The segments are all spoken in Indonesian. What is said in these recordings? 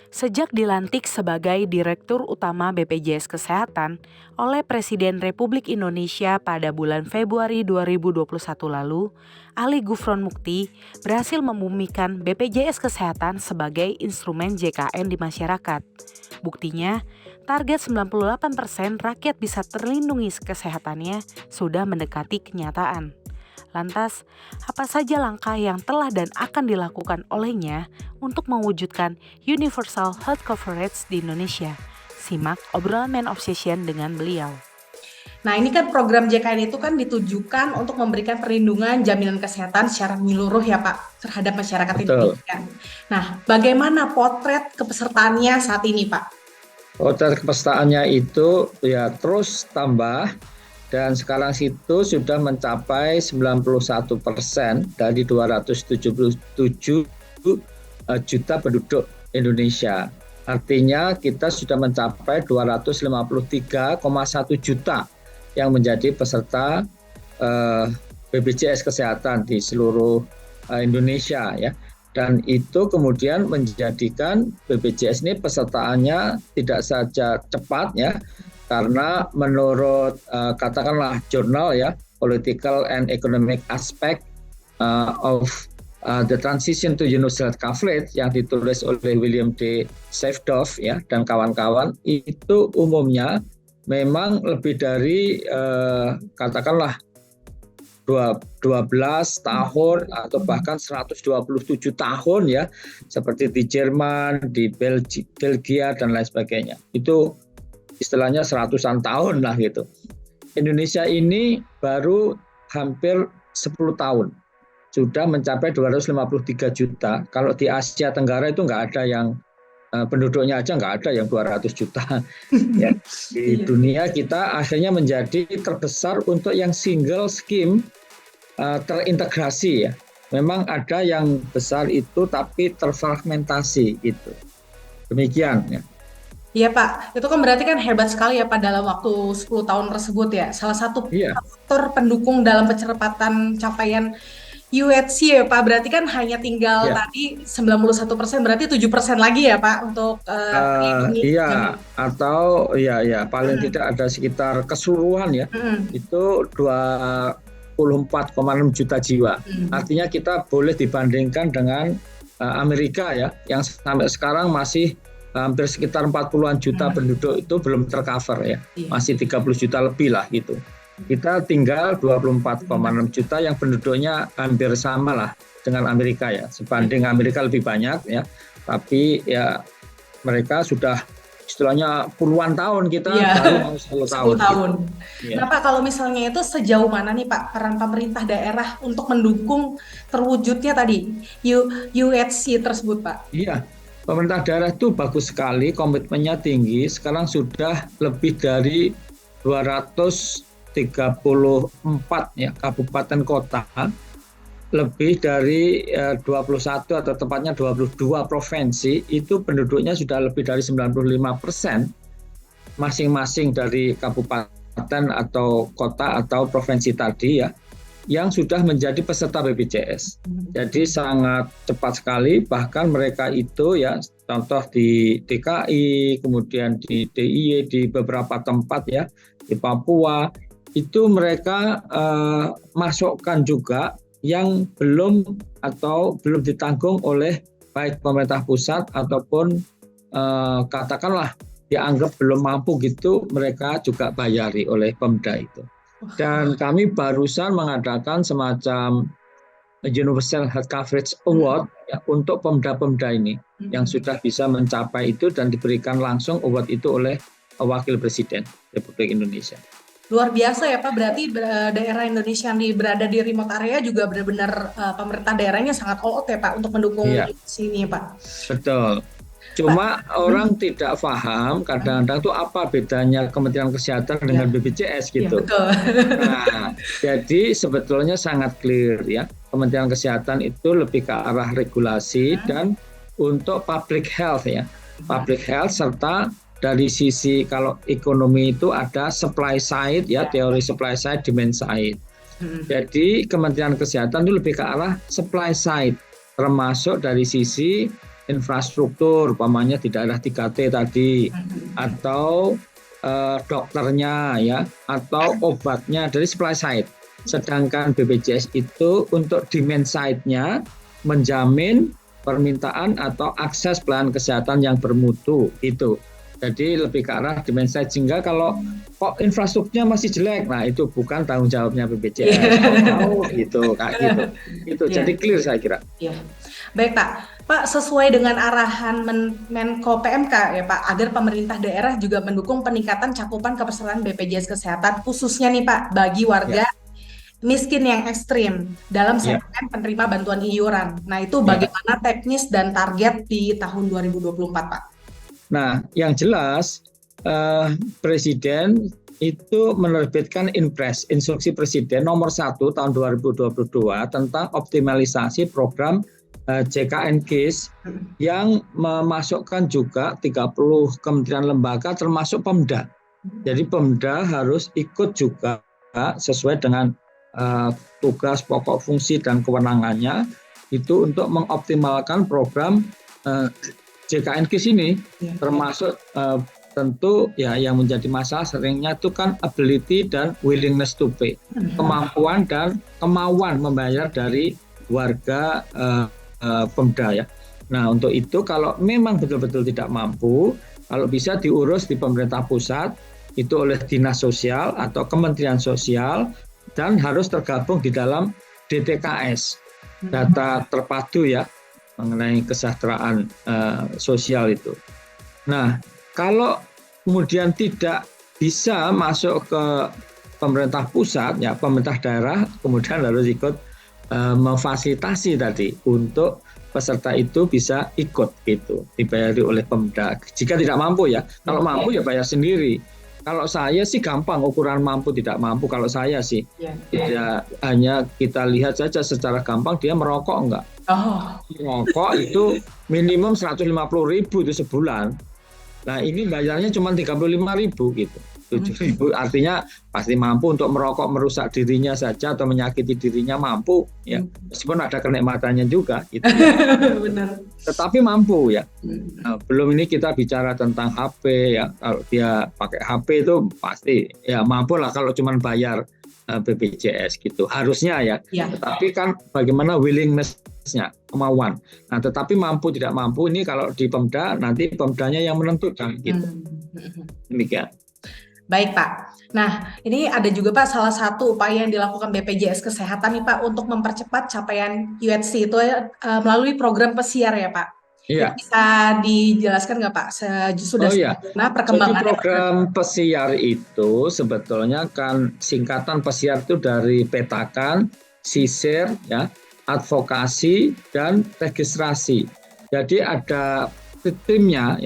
Sejak dilantik sebagai Direktur Utama BPJS Kesehatan oleh Presiden Republik Indonesia pada bulan Februari 2021 lalu, Ali Gufron Mukti berhasil membumikan BPJS Kesehatan sebagai instrumen JKN di masyarakat. Buktinya, target 98% rakyat bisa terlindungi kesehatannya sudah mendekati kenyataan. Lantas, apa saja langkah yang telah dan akan dilakukan olehnya untuk mewujudkan universal health coverage di Indonesia? Simak obrolan Man of Session dengan beliau. Nah, ini kan program JKN itu kan ditujukan untuk memberikan perlindungan jaminan kesehatan secara menyeluruh ya Pak terhadap masyarakat Indonesia. Nah, bagaimana potret kepesertaannya saat ini Pak? Potret kepesertaannya itu ya terus tambah. Dan sekarang itu sudah mencapai 91% dari 277 juta penduduk Indonesia. Artinya kita sudah mencapai 253,1 juta yang menjadi peserta BPJS Kesehatan di seluruh Indonesia ya. Dan itu kemudian menjadikan BPJS ini pesertaannya tidak saja cepat ya, karena menurut katakanlah jurnal ya Political and Economic Aspect of the Transition to Universal Coverage yang ditulis oleh William D. Safdorf ya dan kawan-kawan, itu umumnya memang lebih dari katakanlah 12 tahun atau bahkan 127 tahun ya, seperti di Jerman, di Belgia dan lain sebagainya. Itu istilahnya seratusan tahun lah gitu. Indonesia ini baru hampir 10 tahun sudah mencapai 253 juta. Kalau di Asia Tenggara itu nggak ada yang penduduknya aja nggak ada yang 200 juta. Ya. Di dunia kita akhirnya menjadi terbesar untuk yang single scheme terintegrasi ya. Memang ada yang besar itu tapi terfragmentasi gitu. Demikian ya. Iya Pak, itu kan berarti kan hebat sekali ya Pak dalam waktu 10 tahun tersebut ya. Salah satu faktor pendukung dalam percepatan capaian UHC ya Pak, berarti kan hanya tinggal tadi 91%, berarti 7% lagi ya Pak untuk ini. Iya, atau ya paling tidak ada sekitar keseluruhan ya, itu 24,6 juta jiwa. Artinya kita boleh dibandingkan dengan Amerika ya, yang sampai sekarang masih hampir sekitar 40-an juta penduduk itu belum tercover ya, masih 30 juta lebih lah gitu. Kita tinggal 24,6 juta yang penduduknya hampir sama lah dengan Amerika ya, sebanding Amerika lebih banyak ya, tapi ya mereka sudah istilahnya puluhan tahun, kita baru mau 10 tahun. Gitu. Nah Pak, kalau misalnya itu sejauh mana nih Pak peran pemerintah daerah untuk mendukung terwujudnya tadi UHC tersebut Pak? Iya. Pemerintah daerah itu bagus sekali, komitmennya tinggi. Sekarang sudah lebih dari 234 ya kabupaten kota, lebih dari 21 atau tepatnya 22 provinsi, itu penduduknya sudah lebih dari 95% masing-masing dari kabupaten atau kota atau provinsi tadi ya, yang sudah menjadi peserta BPJS. Jadi sangat cepat sekali, bahkan mereka itu ya, contoh di DKI, kemudian di DIY, di beberapa tempat ya, di Papua, itu mereka masukkan juga yang belum ditanggung oleh baik pemerintah pusat ataupun katakanlah dianggap belum mampu gitu, mereka juga bayari oleh Pemda itu. Dan kami barusan mengadakan semacam Universal Health Coverage Award ya, untuk pemda-pemda ini yang sudah bisa mencapai itu dan diberikan langsung award itu oleh Wakil Presiden Republik Indonesia. Luar biasa ya Pak, berarti daerah Indonesia yang berada di remote area juga benar-benar pemerintah daerahnya sangat all out ya Pak untuk mendukung sini Pak. Betul. Cuma orang tidak paham kadang-kadang itu apa bedanya Kementerian Kesehatan dengan BPJS gitu. Betul. Nah, jadi sebetulnya sangat clear ya. Kementerian Kesehatan itu lebih ke arah regulasi dan untuk public health ya. Public health serta dari sisi kalau ekonomi itu ada supply side ya, teori supply side, demand side. Jadi Kementerian Kesehatan itu lebih ke arah supply side, termasuk dari sisi infrastruktur, umpamanya di daerah 3T tadi, atau dokternya ya, atau obatnya dari supply side. Sedangkan BPJS itu untuk demand side-nya menjamin permintaan atau akses pelayanan kesehatan yang bermutu itu. Jadi lebih ke arah demand side, sehingga kalau kok infrastrukturnya masih jelek, nah itu bukan tanggung jawabnya BPJS. Gitu, kayak gitu. Itu jadi clear saya kira. Iya. Baik Pak, sesuai dengan arahan Menko PMK ya Pak, agar pemerintah daerah juga mendukung peningkatan cakupan kepesertaan BPJS Kesehatan, khususnya nih Pak bagi warga miskin yang ekstrim dalam segmen penerima bantuan iuran. Nah itu bagaimana teknis dan target di tahun 2024 Pak? Nah, yang jelas Presiden itu menerbitkan Inpres, Instruksi Presiden nomor 1 tahun 2022 tentang optimalisasi program JKN-KIS yang memasukkan juga 30 kementerian lembaga termasuk Pemda. Jadi Pemda harus ikut juga sesuai dengan tugas pokok fungsi dan kewenangannya itu untuk mengoptimalkan program JKN-KIS ini, termasuk tentu ya yang menjadi masalah seringnya itu kan ability dan willingness to pay, kemampuan dan kemauan membayar dari warga Pemda ya. Nah untuk itu kalau memang betul-betul tidak mampu, kalau bisa diurus di pemerintah pusat itu oleh dinas sosial atau kementerian sosial dan harus tergabung di dalam DTKS, data terpadu ya, mengenai kesejahteraan sosial itu. Nah, kalau kemudian tidak bisa masuk ke pemerintah pusat, ya pemerintah daerah kemudian harus ikut memfasilitasi tadi untuk peserta itu bisa ikut gitu, dibayari oleh Pemda. Jika tidak mampu ya, kalau mampu ya bayar sendiri. Kalau saya sih gampang ukuran mampu tidak mampu. Kalau saya sih tidak hanya kita lihat saja secara gampang dia merokok enggak. Merokok itu minimum 150.000 itu sebulan. Nah ini bayarnya cuma 35.000 gitu. 7.000 artinya pasti mampu untuk merokok merusak dirinya saja atau menyakiti dirinya mampu ya, meskipun ada kenikmatannya juga gitu. Benar. Tetapi mampu ya. Nah, belum ini kita bicara tentang HP ya, kalau dia pakai HP itu pasti ya mampu lah kalau cuma bayar BPJS gitu harusnya ya. Tetapi kan bagaimana willingness-nya, kemauan. Nah tetapi mampu tidak mampu ini kalau di Pemda nanti Pemdanya yang menentukan gitu. Demikian. Baik Pak. Nah, ini ada juga Pak salah satu upaya yang dilakukan BPJS Kesehatan nih Pak untuk mempercepat capaian UHC itu melalui program pesiar ya Pak. Iya. Bisa dijelaskan nggak Pak? Nah, perkembangan. Jadi program pesiar itu sebetulnya kan singkatan pesiar itu dari petakan, sisir, ya, advokasi dan registrasi. Jadi ada timnya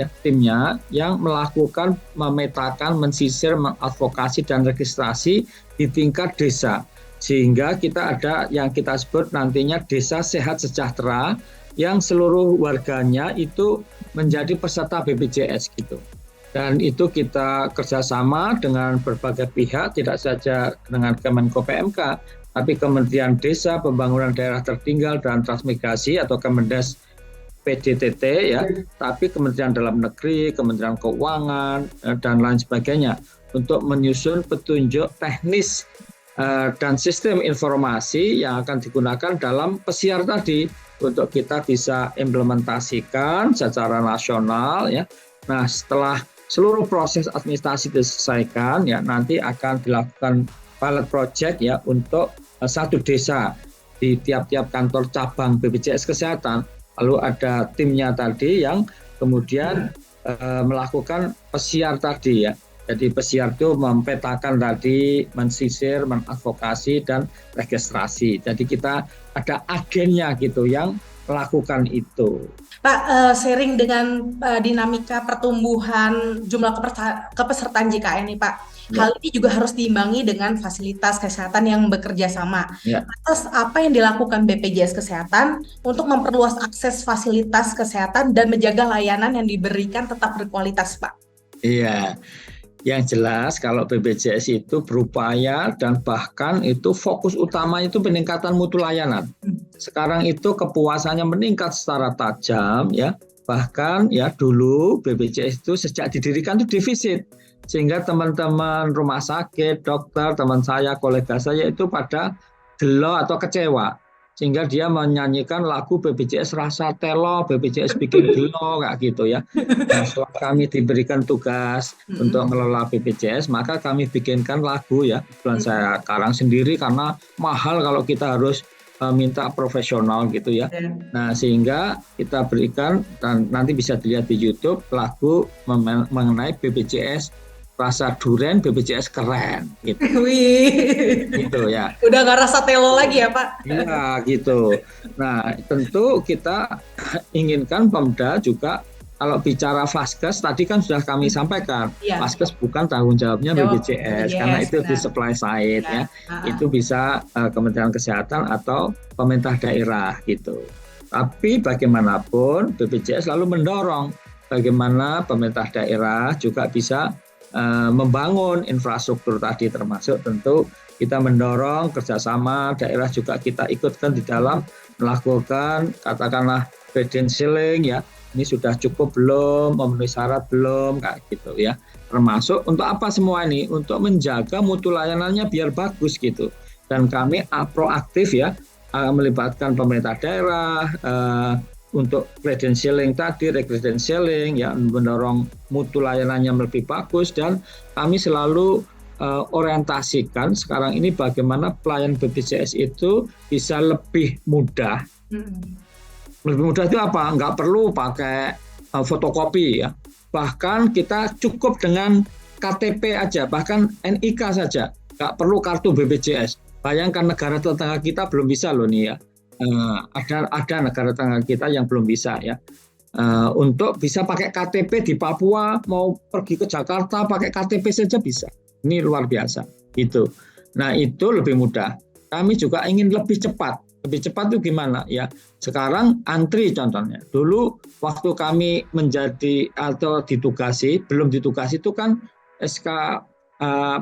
yang melakukan memetakan, mensisir, mengadvokasi dan registrasi di tingkat desa, sehingga kita ada yang kita sebut nantinya desa sehat sejahtera yang seluruh warganya itu menjadi peserta BPJS gitu. Dan itu kita kerjasama dengan berbagai pihak, tidak saja dengan Kemenko PMK, tapi Kementerian Desa, Pembangunan Daerah Tertinggal dan Transmigrasi atau Kemendes PDTT ya, tapi Kementerian Dalam Negeri, Kementerian Keuangan dan lain sebagainya untuk menyusun petunjuk teknis dan sistem informasi yang akan digunakan dalam pesiar tadi untuk kita bisa implementasikan secara nasional ya. Nah, setelah seluruh proses administrasi diselesaikan ya, nanti akan dilakukan pilot project ya untuk satu desa di tiap-tiap kantor cabang BPJS Kesehatan. Lalu ada timnya tadi yang kemudian melakukan pesiar tadi ya. Jadi pesiar itu mempetakan tadi, mensisir, mengadvokasi dan registrasi. Jadi kita ada agennya gitu yang melakukan itu. Pak, sering dengan dinamika pertumbuhan jumlah kepesertaan JKN nih Pak. Hal ini juga harus diimbangi dengan fasilitas kesehatan yang bekerja sama. Atas apa yang dilakukan BPJS Kesehatan untuk memperluas akses fasilitas kesehatan dan menjaga layanan yang diberikan tetap berkualitas, Pak? Iya, yang jelas kalau BPJS itu berupaya dan bahkan itu fokus utama itu peningkatan mutu layanan. Sekarang itu kepuasannya meningkat secara tajam ya. Bahkan ya dulu BPJS itu sejak didirikan itu defisit, sehingga teman-teman rumah sakit, dokter, teman saya, kolega saya itu pada gelo atau kecewa, sehingga dia menyanyikan lagu BPJS rasa telo, BPJS bikin gelo kayak gitu ya. Nah, setelah kami diberikan tugas untuk mengelola BPJS, maka kami bikinkan lagu ya, dan saya karang sendiri karena mahal kalau kita harus minta profesional gitu ya. Nah, sehingga kita berikan, dan nanti bisa dilihat di YouTube, lagu mengenai BPJS rasa duren, BPJS keren gitu. Wih. Gitu ya. Udah nggak rasa telo lagi ya Pak? Iya gitu. Nah, tentu kita inginkan Pemda juga, kalau bicara Vaskes tadi kan sudah kami sampaikan, Vaskes bukan tanggung jawabnya BPJS, karena itu di supply side ya. Itu bisa Kementerian Kesehatan atau pemerintah daerah gitu. Tapi bagaimanapun BPJS selalu mendorong bagaimana pemerintah daerah juga bisa membangun infrastruktur tadi, termasuk tentu kita mendorong kerjasama daerah juga kita ikutkan di dalam melakukan katakanlah credentialing ya. Ini sudah cukup belum, memenuhi syarat belum, kayak gitu ya. Termasuk untuk apa semua ini? Untuk menjaga mutu layanannya biar bagus gitu. Dan kami proaktif ya, melibatkan pemerintah daerah untuk credentialing tadi, recredentialing ya, mendorong mutu layanannya lebih bagus, dan kami selalu orientasikan sekarang ini bagaimana pelayan BPJS itu bisa lebih mudah. Lebih mudah itu apa? Nggak perlu pakai fotokopi ya. Bahkan kita cukup dengan KTP aja, bahkan NIK saja. Nggak perlu kartu BPJS. Bayangkan negara tetangga kita belum bisa loh nih ya. Ada negara tetangga kita yang belum bisa ya. Untuk bisa pakai KTP di Papua, mau pergi ke Jakarta pakai KTP saja bisa. Ini luar biasa. Gitu. Nah itu lebih mudah. Kami juga ingin lebih cepat. Lebih cepat itu gimana ya? Sekarang antri contohnya. Dulu waktu kami menjadi atau ditugasi, belum ditugasi itu kan SK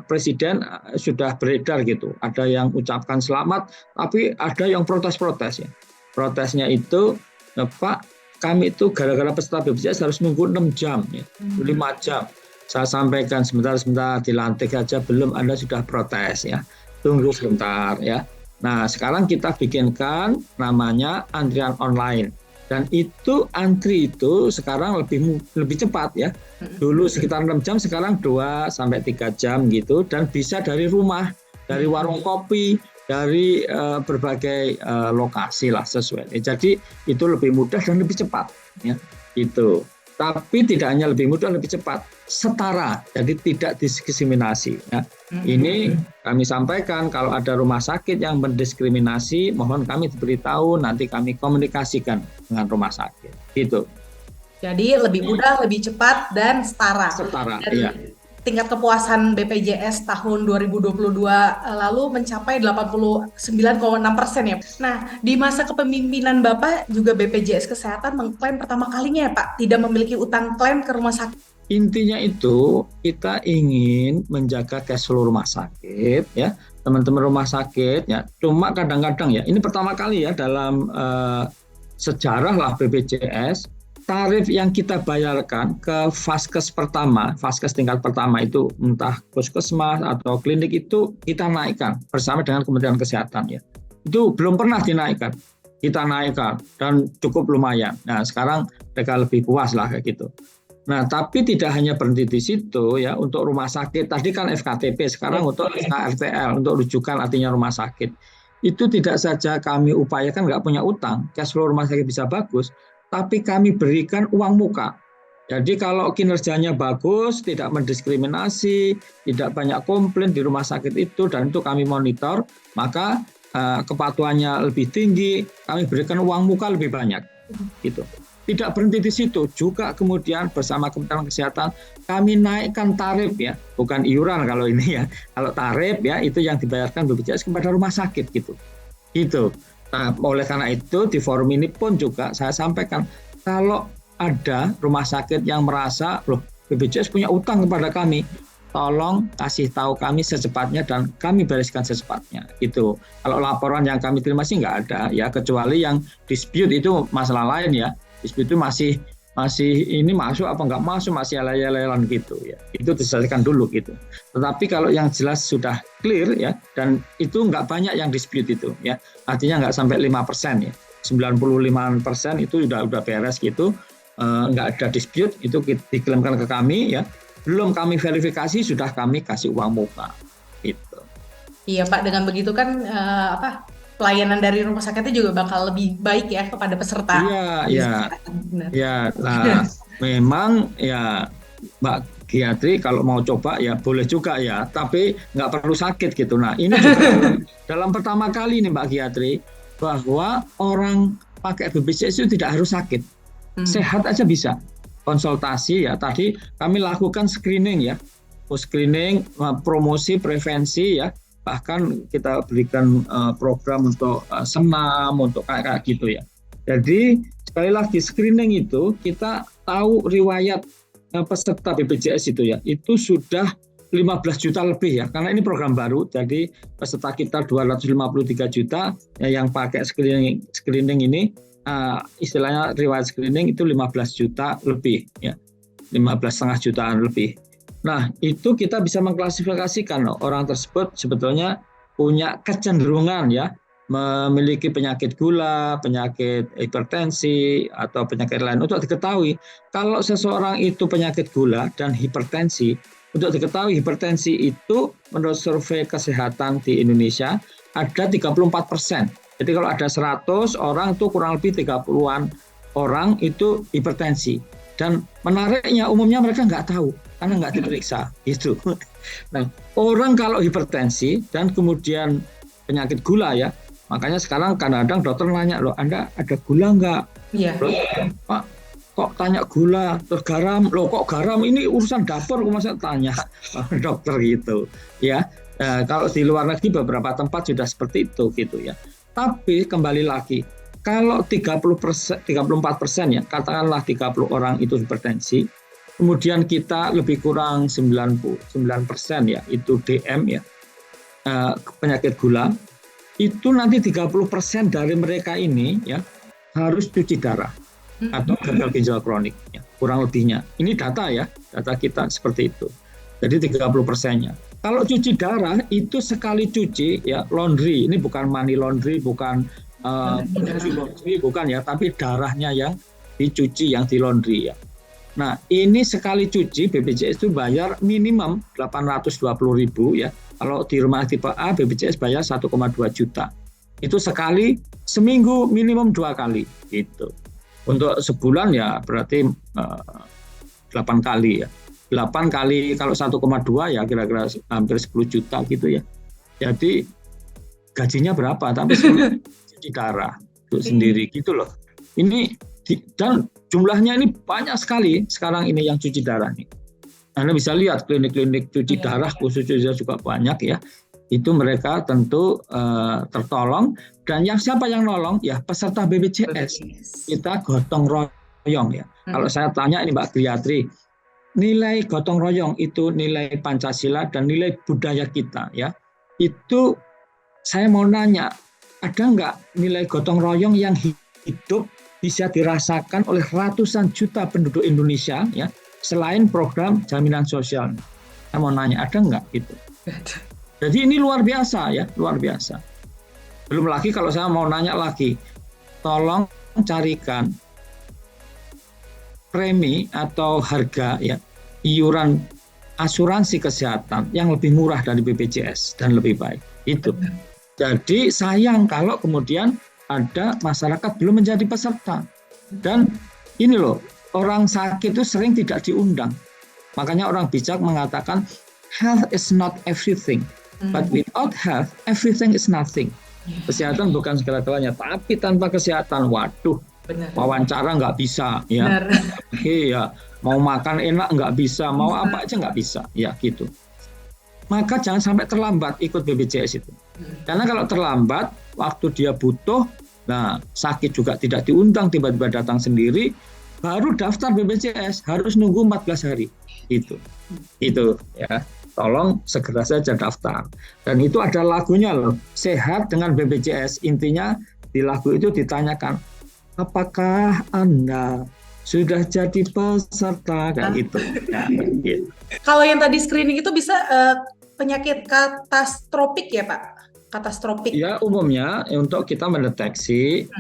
Presiden sudah beredar gitu. Ada yang ucapkan selamat, tapi ada yang protes-protes ya. Protesnya itu, Pak, kami itu gara-gara peserta BPJS harus nunggu 6 jam, ya, 5 jam. Saya sampaikan sebentar dilantik aja belum, Anda sudah protes ya. Tunggu sebentar ya. Nah, sekarang kita bikinkan namanya antrian online. Dan itu antri itu sekarang lebih cepat ya. Dulu sekitar 6 jam, sekarang 2-3 jam gitu. Dan bisa dari rumah, dari warung kopi, dari berbagai lokasi lah sesuai. Jadi itu lebih mudah dan lebih cepat ya. Gitu. Tapi tidak hanya lebih mudah, lebih cepat, setara, jadi tidak diskriminasi. Ya. Ini kami sampaikan, kalau ada rumah sakit yang mendiskriminasi, mohon kami diberitahu, nanti kami komunikasikan dengan rumah sakit. Gitu. Jadi lebih mudah, lebih cepat, dan setara. Setara, dan iya. Tingkat kepuasan BPJS tahun 2022 lalu mencapai 89,6% ya. Nah, di masa kepemimpinan Bapak juga BPJS Kesehatan mengklaim pertama kalinya ya Pak, tidak memiliki utang klaim ke rumah sakit. Intinya itu kita ingin menjaga cash flow rumah sakit ya, teman-teman rumah sakit ya. Cuma kadang-kadang ya, ini pertama kali ya dalam sejarah lah BPJS, tarif yang kita bayarkan ke Vaskes pertama, Vaskes tingkat pertama itu entah puskesmas atau klinik itu kita naikkan bersama dengan Kementerian Kesehatan ya. Itu belum pernah dinaikkan. Kita naikkan dan cukup lumayan. Nah, sekarang mereka lebih puas lah kayak gitu. Nah, tapi tidak hanya berhenti di situ ya, untuk rumah sakit tadi kan FKTP, sekarang untuk FKRTL, untuk rujukan artinya rumah sakit. Itu tidak saja kami upayakan nggak punya utang, cash flow rumah sakit bisa bagus, tapi kami berikan uang muka. Jadi kalau kinerjanya bagus, tidak mendiskriminasi, tidak banyak komplain di rumah sakit itu, dan itu kami monitor, maka kepatuhannya lebih tinggi, kami berikan uang muka lebih banyak. Gitu. Tidak berhenti di situ, juga kemudian bersama Kementerian Kesehatan kami naikkan tarif ya, bukan iuran kalau ini ya. Kalau tarif ya itu yang dibayarkan BPJS kepada rumah sakit gitu. Gitu. Nah, oleh karena itu di forum ini pun juga saya sampaikan, kalau ada rumah sakit yang merasa loh BPJS punya utang kepada kami, tolong kasih tahu kami secepatnya dan kami bereskan secepatnya. Gitu. Kalau laporan yang kami terima sih nggak ada ya, kecuali yang dispute itu masalah lain ya. Dispute itu masih masih ini masuk apa nggak masuk, masih alay-alayan gitu ya. Itu diselesaikan dulu gitu. Tetapi kalau yang jelas sudah clear ya, dan itu nggak banyak yang dispute itu ya. Artinya nggak sampai 5% ya. 95% itu udah beres gitu. Nggak ada dispute, itu dikirimkan ke kami ya. Belum kami verifikasi, sudah kami kasih uang muka gitu. Iya Pak, dengan begitu kan pelayanan dari rumah sakitnya juga bakal lebih baik ya kepada peserta. Iya. Nah, memang ya Mbak Gayatri kalau mau coba ya boleh juga ya, tapi nggak perlu sakit gitu. Nah, ini juga dalam pertama kali nih Mbak Gayatri, bahwa orang pakai BPJS itu tidak harus sakit. Sehat aja bisa konsultasi ya. Tadi kami lakukan screening ya, screening, promosi, prevensi ya, bahkan kita berikan program untuk senam, untuk kayak gitu ya. Jadi sekali lagi screening itu kita tahu riwayat peserta BPJS itu ya, itu sudah 15 juta lebih ya, karena ini program baru. Jadi peserta kita 253 juta ya, yang pakai screening ini. Istilahnya riwayat screening itu 15 juta lebih ya, 15,5 jutaan lebih. Nah, itu kita bisa mengklasifikasikan orang tersebut sebetulnya punya kecenderungan ya memiliki penyakit gula, penyakit hipertensi atau penyakit lain. Untuk diketahui kalau seseorang itu penyakit gula dan hipertensi, untuk diketahui hipertensi itu menurut survei kesehatan di Indonesia ada 34%. Jadi kalau ada 100 orang itu kurang lebih 30-an orang itu hipertensi. Dan menariknya umumnya mereka nggak tahu karena nggak diperiksa gitu. Nah, orang kalau hipertensi dan kemudian penyakit gula ya, makanya sekarang kadang-kadang dokter nanya, loh Anda ada gula nggak? Iya. Pak, kok tanya gula, terus garam, loh kok garam, ini urusan dapur, kok masa tanya dokter gitu ya. Kalau di luar negeri beberapa tempat sudah seperti itu gitu ya. Tapi kembali lagi, kalau 34% ya, katakanlah 30 orang itu hipertensi, kemudian kita lebih kurang 99% ya, itu DM ya, penyakit gula, itu nanti 30% dari mereka ini ya harus cuci darah atau gagal ginjal kronik, ya, kurang lebihnya. Ini data ya, data kita seperti itu. Jadi 30%-nya. Kalau cuci darah itu sekali cuci ya, laundry, ini bukan money laundry, bukan laundry, bukan ya, tapi darahnya yang dicuci, yang di laundry ya. Nah, ini sekali cuci BPJS itu bayar minimum 820.000 ya. Kalau di rumah tipe A BPJS bayar 1,2 juta. Itu sekali, seminggu minimum 2 kali gitu. Untuk sebulan ya berarti 8 kali ya. 8 kali kalau 1,2 ya kira-kira hampir 10 juta gitu ya. Jadi gajinya berapa? Tapi cuci darah untuk sendiri gitu loh. Ini dan jumlahnya ini banyak sekali sekarang ini yang cuci darah nih. Anda bisa lihat klinik-klinik cuci darah khusus cuci darah juga banyak ya. Itu mereka tentu tertolong, dan yang siapa yang nolong ya peserta BPJS. Kita gotong royong ya. Kalau saya tanya ini Mbak Gayatri, nilai gotong royong itu nilai Pancasila dan nilai budaya kita ya. Itu saya mau nanya, ada nggak nilai gotong royong yang hidup bisa dirasakan oleh ratusan juta penduduk Indonesia ya, selain program jaminan sosial? Saya mau nanya, ada nggak gitu? Jadi ini luar biasa ya, luar biasa. Belum lagi kalau saya mau nanya lagi, tolong carikan premi atau harga ya, iuran asuransi kesehatan yang lebih murah dari BPJS dan lebih baik itu. Jadi sayang kalau kemudian ada masyarakat belum menjadi peserta. Dan ini loh, orang sakit itu sering tidak diundang. Makanya orang bijak mengatakan health is not everything, but without health everything is nothing. Kesehatan bukan segala-galanya, tapi tanpa kesehatan, waduh, benar. Wawancara nggak bisa ya. Iya, mau makan enak nggak bisa, mau apa aja nggak bisa ya gitu. Maka jangan sampai terlambat ikut BPJS itu. Karena kalau terlambat waktu dia butuh, nah sakit juga tidak diundang, tiba-tiba datang sendiri, baru daftar BPJS harus nunggu 14 hari itu ya. Tolong segera saja daftar. Dan itu ada lagunya loh, sehat dengan BPJS. Intinya di lagu itu ditanyakan, apakah Anda sudah jadi peserta kayak gitu. Ya, gitu. Kalau yang tadi screening itu bisa penyakit katastropik ya Pak? Katastropik. Ya, umumnya untuk kita mendeteksi,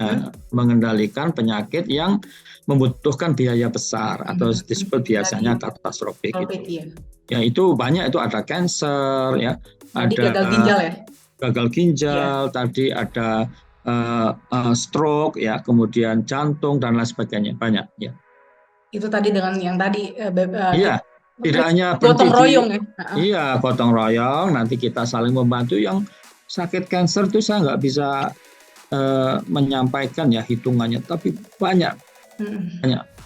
mengendalikan penyakit yang membutuhkan biaya besar atau disebut biasanya katastropik. Gitu. Ya, itu banyak, itu ada cancer, ya, tadi ada gagal ginjal ya. Gagal ginjal, tadi ada stroke, ya, kemudian jantung dan lain sebagainya, banyak, ya. Itu tadi dengan yang tadi. Iya, tidak hanya gotong royong ya. Iya, gotong royong. Nanti kita saling membantu. Yang sakit kanker itu saya nggak bisa menyampaikan ya hitungannya, tapi banyak.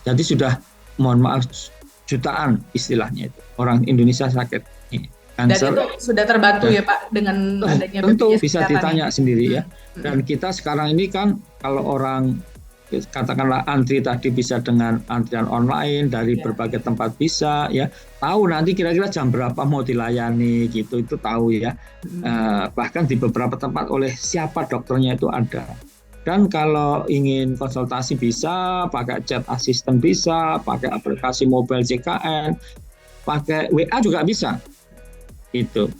Jadi sudah, mohon maaf, jutaan istilahnya itu orang Indonesia sakit kanker. Dan itu sudah terbantu ya Pak dengan adanya tentu BPJS bisa ditanya sendiri ya. Dan kita sekarang ini kan kalau orang katakanlah antri tadi bisa dengan antrian online dari berbagai tempat bisa ya, tahu nanti kira-kira jam berapa mau dilayani gitu, itu tahu ya. Bahkan di beberapa tempat oleh siapa dokternya itu ada. Dan kalau ingin konsultasi bisa pakai chat assistant, bisa pakai aplikasi mobile JKN, pakai WA juga bisa. Itu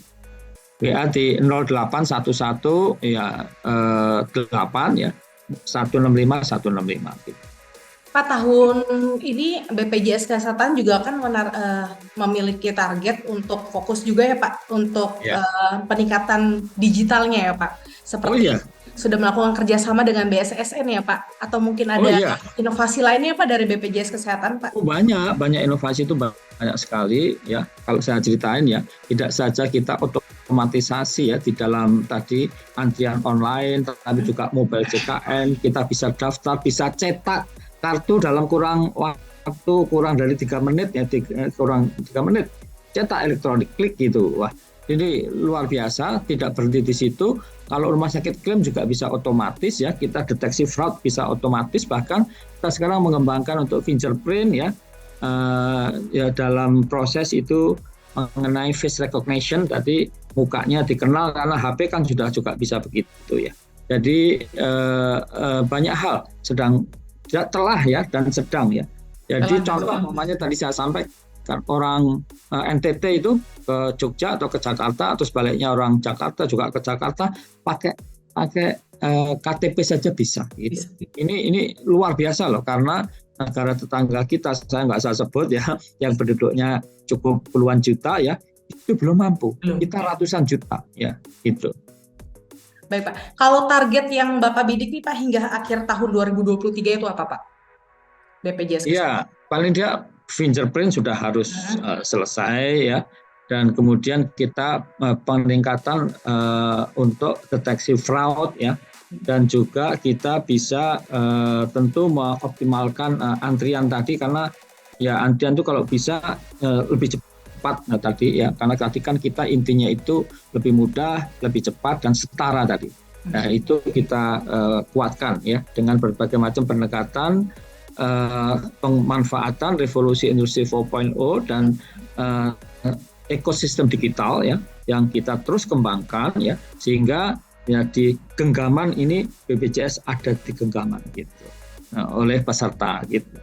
WA di 0811 ya 8 ya 165 165 gitu. Pak, tahun ini BPJS Kesehatan juga kan memiliki target untuk fokus juga ya Pak untuk peningkatan digitalnya ya Pak. Seperti sudah melakukan kerjasama dengan BSSN ya Pak, atau mungkin ada inovasi lainnya Pak dari BPJS Kesehatan Pak? Banyak inovasi itu banyak sekali ya. Kalau saya ceritain ya, tidak saja kita otomatisasi ya di dalam tadi antrian online, tapi juga mobile JKN, kita bisa daftar, bisa cetak kartu dalam kurang dari 3 menit ya, kurang 3 menit cetak elektronik, klik gitu. Wah, ini luar biasa, tidak berhenti di situ. Kalau rumah sakit klaim juga bisa otomatis ya, kita deteksi fraud bisa otomatis, bahkan kita sekarang mengembangkan untuk fingerprint ya, ya dalam proses itu mengenai face recognition, tadi mukanya dikenal karena HP kan sudah juga bisa begitu ya. Jadi banyak hal sedang telah ya dan sedang ya. Jadi contoh namanya tadi saya sampaikan, orang NTT itu ke Jogja atau ke Jakarta atau sebaliknya orang Jakarta juga ke Jakarta pakai KTP saja bisa. Gitu. Ini luar biasa loh, karena negara tetangga kita, saya nggak usah sebut ya, yang penduduknya cukup puluhan juta ya, itu belum mampu. Kita ratusan juta ya, gitu. Baik Pak, kalau target yang Bapak bidik nih Pak hingga akhir tahun 2023 itu apa Pak? BPJS. Iya, paling dia fingerprint sudah harus selesai ya, dan kemudian kita peningkatan untuk deteksi fraud ya, dan juga kita bisa tentu mengoptimalkan antrian tadi, karena ya antrian itu kalau bisa lebih cepat tadi ya, karena tadi kan kita intinya itu lebih mudah, lebih cepat dan setara tadi. Nah itu kita kuatkan ya dengan berbagai macam pendekatan, pemanfaatan revolusi industri 4.0 dan ekosistem digital ya yang kita terus kembangkan ya, sehingga ya di genggaman ini BPJS ada di genggaman gitu oleh peserta gitu.